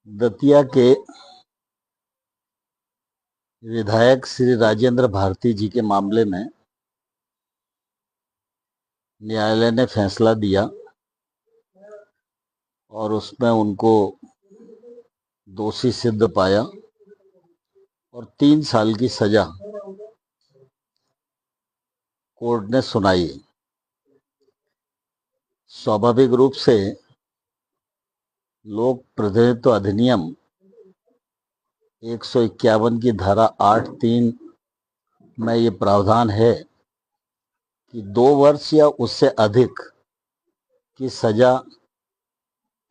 दतिया के विधायक श्री राजेंद्र भारती जी के मामले में न्यायालय ने फैसला दिया और उसमें उनको दोषी सिद्ध पाया और 3 साल की सजा कोर्ट ने सुनाई। स्वाभाविक रूप से लोक प्रतिनिधित्व अधिनियम 151 की धारा 8(3) में ये प्रावधान है कि 2 वर्ष या उससे अधिक की सजा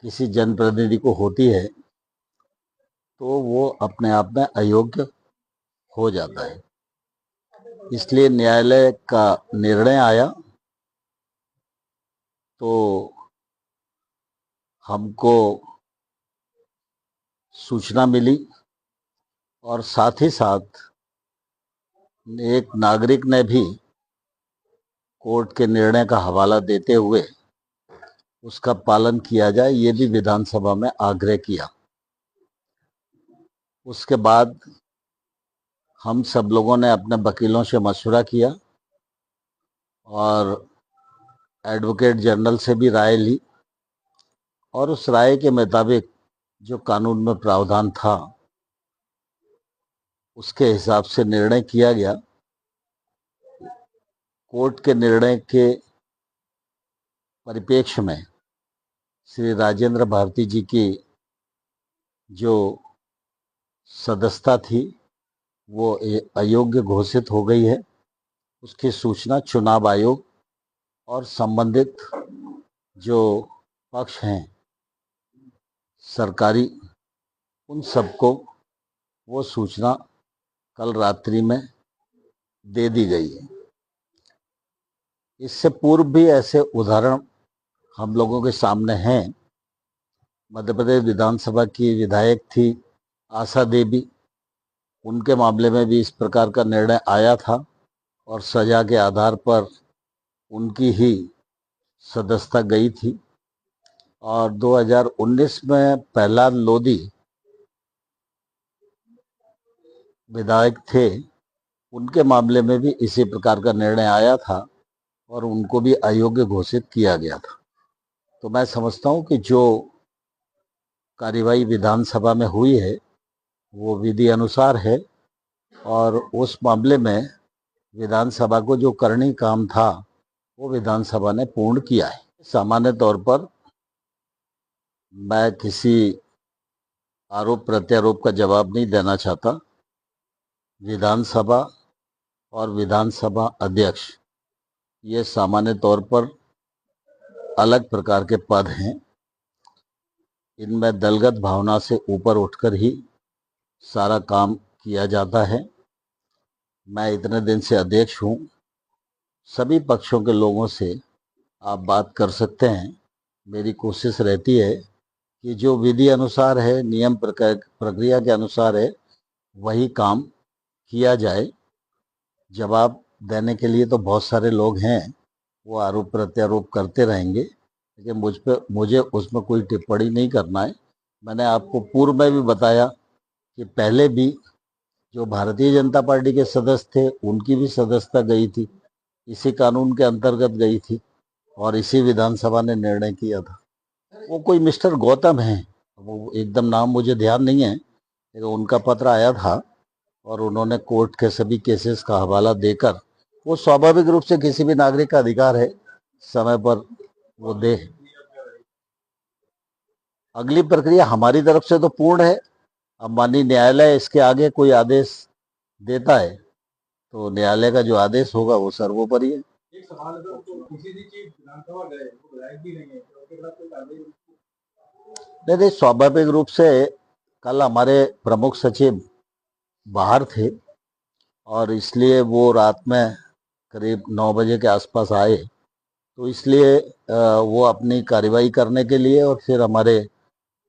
किसी जनप्रतिनिधि को होती है तो वो अपने आप में अयोग्य हो जाता है। इसलिए न्यायालय का निर्णय आया तो हमको सूचना मिली और साथ ही साथ एक नागरिक ने भी कोर्ट के निर्णय का हवाला देते हुए उसका पालन किया जाए, ये भी विधानसभा में आग्रह किया। उसके बाद हम सब लोगों ने अपने वकीलों से मशवरा किया और एडवोकेट जनरल से भी राय ली और उस राय के मुताबिक जो कानून में प्रावधान था उसके हिसाब से निर्णय किया गया। कोर्ट के निर्णय के परिप्रेक्ष्य में श्री राजेंद्र भारती जी की जो सदस्यता थी वो अयोग्य घोषित हो गई है। उसकी सूचना चुनाव आयोग और संबंधित जो पक्ष हैं सरकारी, उन सबको वो सूचना कल रात्रि में दे दी गई है। इससे पूर्व भी ऐसे उदाहरण हम लोगों के सामने हैं। मध्य प्रदेश विधानसभा की विधायक थी आशा देवी, उनके मामले में भी इस प्रकार का निर्णय आया था और सजा के आधार पर उनकी ही सदस्यता गई थी। और 2019 में प्रहलाद लोधी विधायक थे, उनके मामले में भी इसी प्रकार का निर्णय आया था और उनको भी अयोग्य घोषित किया गया था। तो मैं समझता हूं कि जो कार्यवाही विधानसभा में हुई है वो विधि अनुसार है और उस मामले में विधानसभा को जो करनी काम था वो विधानसभा ने पूर्ण किया है। सामान्य तौर पर मैं किसी आरोप प्रत्यारोप का जवाब नहीं देना चाहता। विधानसभा और विधानसभा अध्यक्ष ये सामान्य तौर पर अलग प्रकार के पद हैं। इनमें दलगत भावना से ऊपर उठकर ही सारा काम किया जाता है। मैं इतने दिन से अध्यक्ष हूँ, सभी पक्षों के लोगों से आप बात कर सकते हैं। मेरी कोशिश रहती है कि जो विधि अनुसार है, नियम प्रक्रिया के अनुसार है, वही काम किया जाए। जवाब देने के लिए तो बहुत सारे लोग हैं, वो आरोप प्रत्यारोप करते रहेंगे, लेकिन मुझे उसमें कोई टिप्पणी नहीं करना है। मैंने आपको पूर्व में भी बताया कि पहले भी जो भारतीय जनता पार्टी के सदस्य थे उनकी भी सदस्यता गई थी, इसी कानून के अंतर्गत गई थी और इसी विधानसभा ने निर्णय किया था। वो कोई मिस्टर गौतम है, वो एकदम नाम मुझे ध्यान नहीं है, लेकिन उनका पत्र आया था और उन्होंने कोर्ट के सभी केसेस का हवाला देकर, वो स्वाभाविक रूप से किसी भी नागरिक का अधिकार है समय पर वो दे। अगली प्रक्रिया हमारी तरफ से तो पूर्ण है। अब माननीय न्यायालय इसके आगे कोई आदेश देता है तो न्यायालय का जो आदेश होगा वो सर्वोपरि है। एक सवाल है तो किसी भी चीज विधानसभा गए तो विधायक भी नहीं है, तो उसके खिलाफ कोई कार्रवाई नहीं। स्वाभाविक रूप से कल हमारे प्रमुख सचिव बाहर थे और इसलिए वो रात में करीब 9 बजे के आसपास आए, तो इसलिए वो अपनी कार्यवाही करने के लिए, और फिर हमारे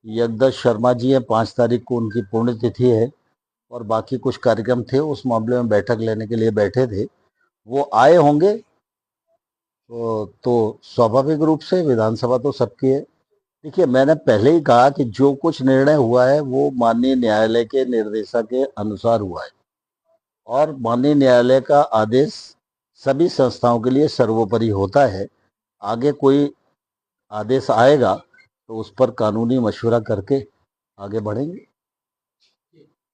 यज्ञदत्त शर्मा जी हैं, 5 तारीख को उनकी पुण्यतिथि है और बाकी कुछ कार्यक्रम थे, उस मामले में बैठक लेने के लिए बैठे थे, वो आए होंगे। तो स्वाभाविक रूप से विधानसभा तो सबकी है, देखिए, मैंने पहले ही कहा कि जो कुछ निर्णय हुआ है वो माननीय न्यायालय के निर्देशा के अनुसार हुआ है और माननीय न्यायालय का आदेश सभी संस्थाओं के लिए सर्वोपरि होता है। आगे कोई आदेश आएगा तो उस पर कानूनी मशवरा करके आगे बढ़ेंगे।